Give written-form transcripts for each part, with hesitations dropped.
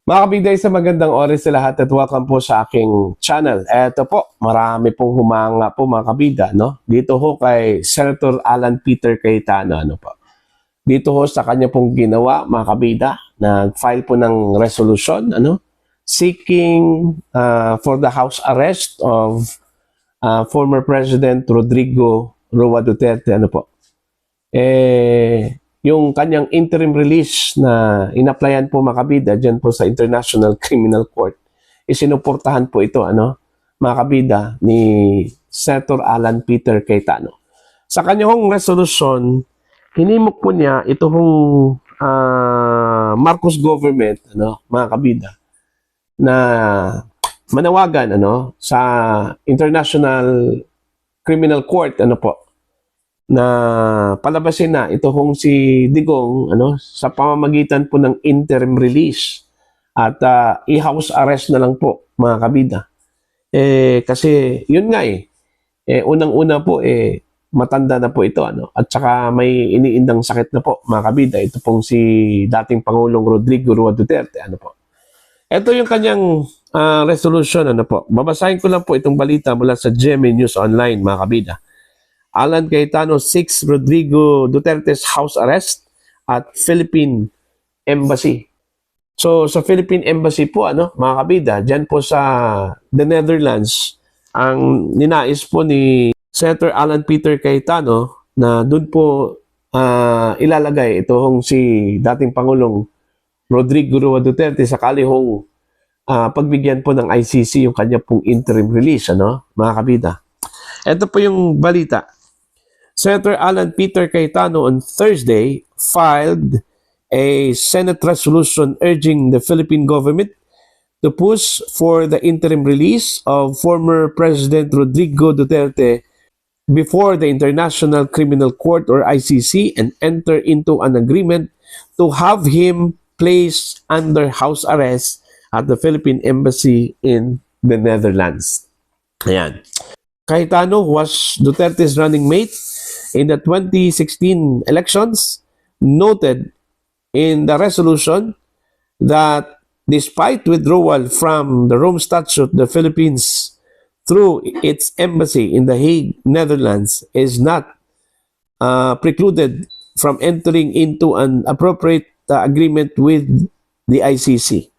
Mga kabigday, sa magandang oras sa lahat at welcome po sa aking channel. Eto po, marami pong humanga po mga kabida, no? Dito ho kay Senator Alan Peter Cayetano, ano po. Dito ho sa kanya pong ginawa, mga kabida, nag-file po ng resolution, ano? Seeking for the house arrest of former President Rodrigo Roa Duterte, ano po. Yung kanyang interim release na inapplyan po makabida dyan po sa International Criminal Court, isinuportahan po ito, ano, makabida ni Senator Alan Peter Cayetano. Sa kanyang resolution, hinimok po niya ito hong Marcos government, ano, mga kabida, na manawagan, ano, sa International Criminal Court, ano po, na palabasin na ito kung si Digong, ano, sa pamamagitan po ng interim release at i-house arrest na lang po, mga kabida. Kasi yun nga unang-una po matanda na po ito, ano, at saka may iniindang sakit na po, mga kabida. Ito pong si dating Pangulong Rodrigo Roa Duterte, ano po. Ito yung kanyang resolution, ano po. Babasahin ko lang po itong balita mula sa GMA News Online, mga kabida. Alan Cayetano seeks Rodrigo Duterte's house arrest at Philippine Embassy. So sa Philippine Embassy po, ano, mga kabida, dyan po sa the Netherlands, ang ninais po ni Senator Alan Peter Cayetano na doon po ilalagay itong si dating Pangulong Rodrigo Roa Duterte sakali hong pagbigyan po ng ICC yung kanya pong interim release, ano, mga kabida. Ito po yung balita. Senator Alan Peter Cayetano on Thursday filed a Senate resolution urging the Philippine government to push for the interim release of former President Rodrigo Duterte before the International Criminal Court or ICC and enter into an agreement to have him placed under house arrest at the Philippine Embassy in the Netherlands. Ayan. Cayetano was Duterte's running mate in the 2016 elections, noted in the resolution that despite withdrawal from the Rome Statute, the Philippines, through its embassy in The Hague, Netherlands, is not precluded from entering into an appropriate agreement with the ICC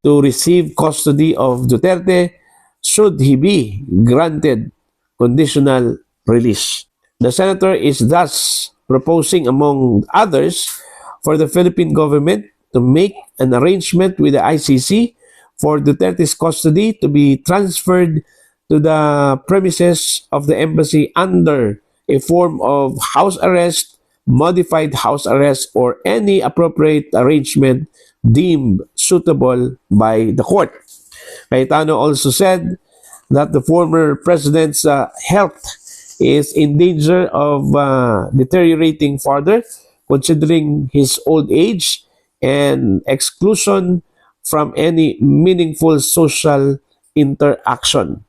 to receive custody of Duterte should he be granted conditional release. The senator is thus proposing, among others, for the Philippine government to make an arrangement with the ICC for Duterte's custody to be transferred to the premises of the embassy under a form of house arrest, modified house arrest, or any appropriate arrangement deemed suitable by the court. Cayetano also said that the former president's health is in danger of deteriorating further considering his old age and exclusion from any meaningful social interaction.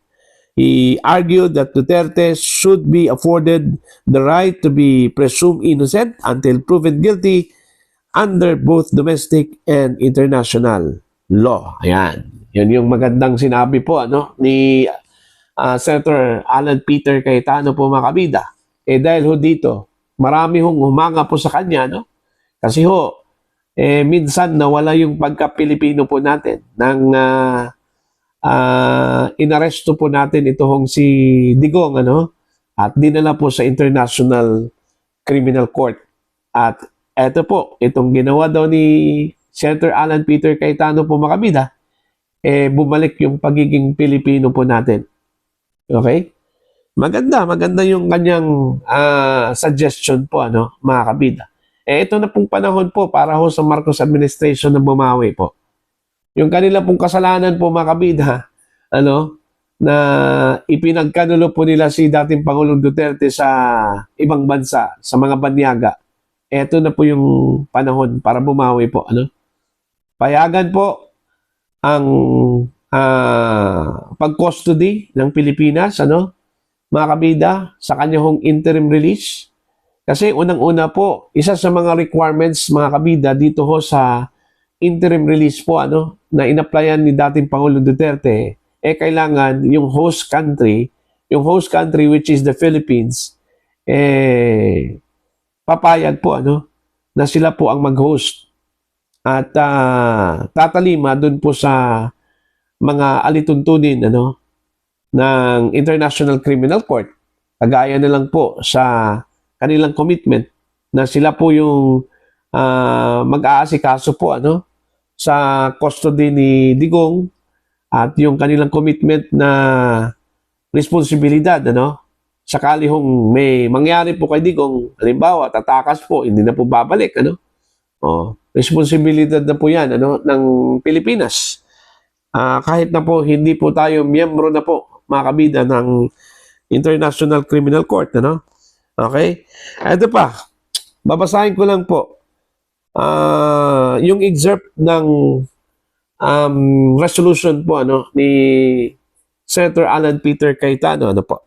He argued that Duterte should be afforded the right to be presumed innocent until proven guilty under both domestic and international law. Ayan. Yun yung magandang sinabi po, ano, ni Senator Alan Peter Cayetano po, mga kabida. Dahil ho dito, marami hong humanga po sa kanya, no? Kasi ho, minsan nawala yung pagka-Pilipino po natin nang inaresto po natin ito hong si Digong, ano? At dinala po sa International Criminal Court. At eto po, itong ginawa daw ni Senator Alan Peter Cayetano po, mga kabida, bumalik yung pagiging Pilipino po natin. Okay? Maganda yung kanyang suggestion po, ano, mga kabida. Ito na pong panahon po para ho sa Marcos administration na bumawi po. Yung kanila pong kasalanan po, mga kabida, ano, na ipinagkanulo po nila si dating Pangulong Duterte sa ibang bansa, sa mga banyaga. Ito na po yung panahon para bumawi po, ano. Payagan po ang pag-custody ng Pilipinas, ano, mga kabida, sa kanyang interim release. Kasi unang-una po, isa sa mga requirements, mga kabida, dito ho sa interim release po na inapplyan ni dating Pangulong Duterte, kailangan yung host country which is the Philippines, papayag po na sila po ang mag-host at tatalima dun po sa mga alituntunin ng International Criminal Court. Kagaya na lang po sa kanilang commitment na sila po yung mag-aasikaso po sa custody ni Digong at yung kanilang commitment na responsibilidad sakali hong may mangyari po kay Digong, halimbawa tatakas po, hindi na po babalik responsibilidad na po yan ng Pilipinas. Kahit na po hindi po tayo miyembro na po mga kabida ng International Criminal Court okay? Ito pa, babasahin ko lang po yung excerpt ng resolution po ni Senator Alan Peter Cayetano po.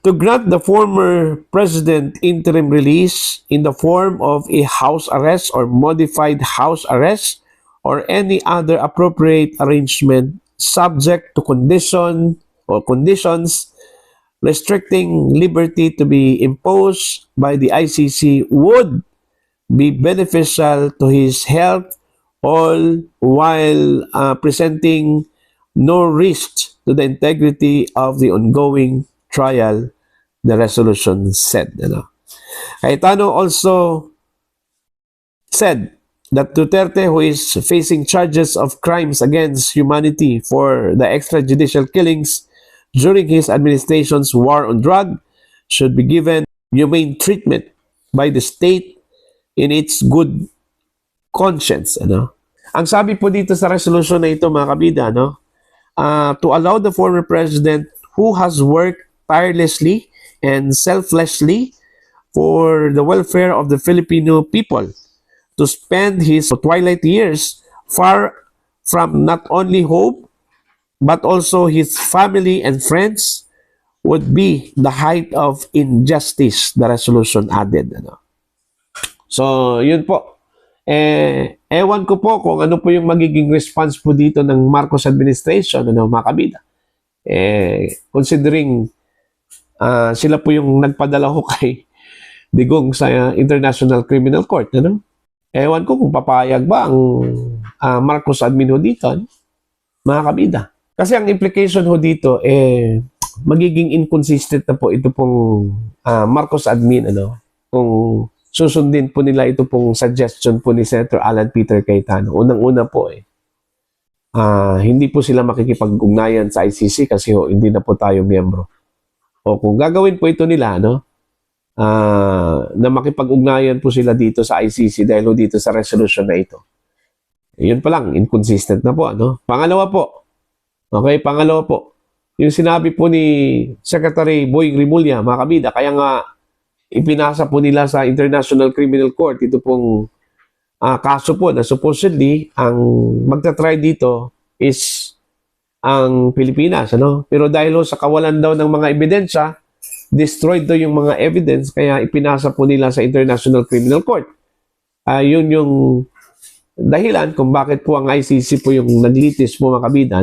To grant the former president interim release in the form of a house arrest or modified house arrest or any other appropriate arrangement subject to conditions restricting liberty to be imposed by the ICC would be beneficial to his health, all while presenting no risk to the integrity of the ongoing trial, the resolution said. Cayetano also said that Duterte, who is facing charges of crimes against humanity for the extrajudicial killings during his administration's war on drugs, should be given humane treatment by the state in its good conscience. Ang sabi po dito sa resolution na ito mga kabida, to allow the former president who has worked tirelessly and selflessly for the welfare of the Filipino people to spend his twilight years far from not only home but also his family and friends would be the height of injustice, the resolution added. So, yun po. Ewan ko po kung ano po yung magiging response po dito ng Marcos administration, mga kabida. Considering sila po yung nagpadala ko kay Digong sa International Criminal Court, Ewan ko kung papayag ba ang Marcos admin ho dito, mga kabida. Kasi ang implication ho dito, magiging inconsistent na po ito pong Marcos admin, kung susundin po nila ito pong suggestion po ni Senator Alan Peter Cayetano. Unang-una po, hindi po sila makikipag-ugnayan sa ICC kasi hindi na po tayo miyembro. O kung gagawin po ito nila, na makipag-ugnayan po sila dito sa ICC dahil dito sa resolution na ito. Yun pa lang, inconsistent na po. Pangalawa po, yung sinabi po ni Secretary Boying Rimulya, mga kabida, kaya nga ipinasa po nila sa International Criminal Court ito pong kaso po na supposedly ang magta-try dito is ang Pilipinas. Pero dahil sa kawalan daw ng mga ebidensya, destroyed daw yung mga evidence, kaya ipinasa po nila sa International Criminal Court. Yun yung dahilan kung bakit po ang ICC po yung naglitis po mga kabida,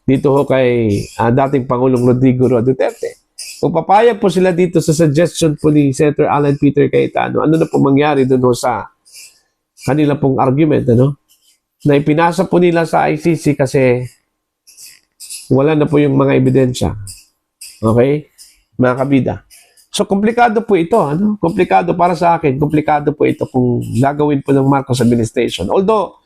dito ho kay dating Pangulong Rodrigo Duterte. Kung papayag po sila dito sa suggestion po ni Senator Alan Peter Cayetano, ano na po mangyari dun ho sa kanila pong argument, na ipinasa po nila sa ICC kasi wala na po yung mga ebidensya. Okay? Mga kabida. So, komplikado po ito. Komplikado para sa akin. Komplikado po ito kung gagawin po ng Marcos administration. Although,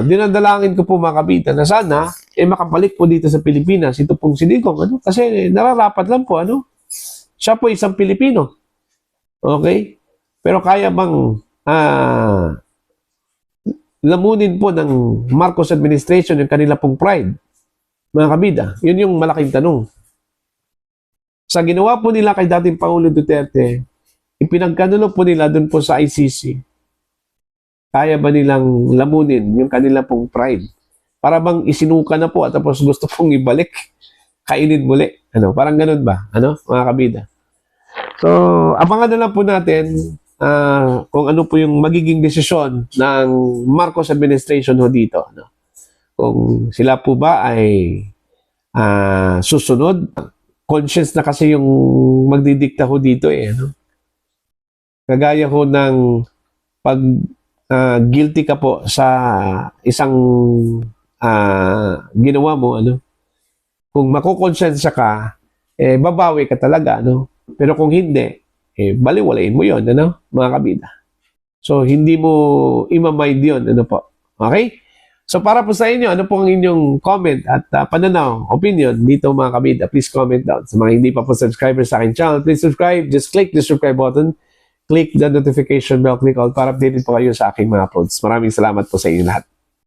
dinadalangin ko po mga kabida na sana makabalik po dito sa Pilipinas. Ito pong si Digong. Kasi nararapat lang po. Siya po isang Pilipino. Okay? Pero kaya bang lamunin po ng Marcos administration yung kanila pong pride? Mga kabida. Yun yung malaking tanong. Sa ginawa po nila kay dating Pangulo Duterte, ipinagkanulo po nila dun po sa ICC. Kaya ba nilang lamunin yung kanila pong pride? Para bang isinuka na po at tapos gusto pong ibalik, kainin muli. Parang ganun ba? Mga kabida? So, abangan na lang po natin kung ano po yung magiging desisyon ng Marcos administration ho dito. No? Kung sila po ba ay susunod, conscious na kasi yung magdidikta ho dito eh. No? Kagaya ho ng pag guilty ka po sa isang ginawa mo, ano? Kung makukonsensya ka, babawi ka talaga, ano? Pero kung hindi, baliwalain mo yon, ano, mga kabida. So, hindi mo imamind yun, ano po. Okay? So, para po sa inyo, ano po ang inyong comment at pananaw, opinion dito mga kabida? Please comment down. Sa mga hindi pa po subscribers sa aking channel, please subscribe. Just click the subscribe button. Click the notification bell, click all para updated po kayo sa aking mga uploads. Maraming salamat po sa inyo lahat.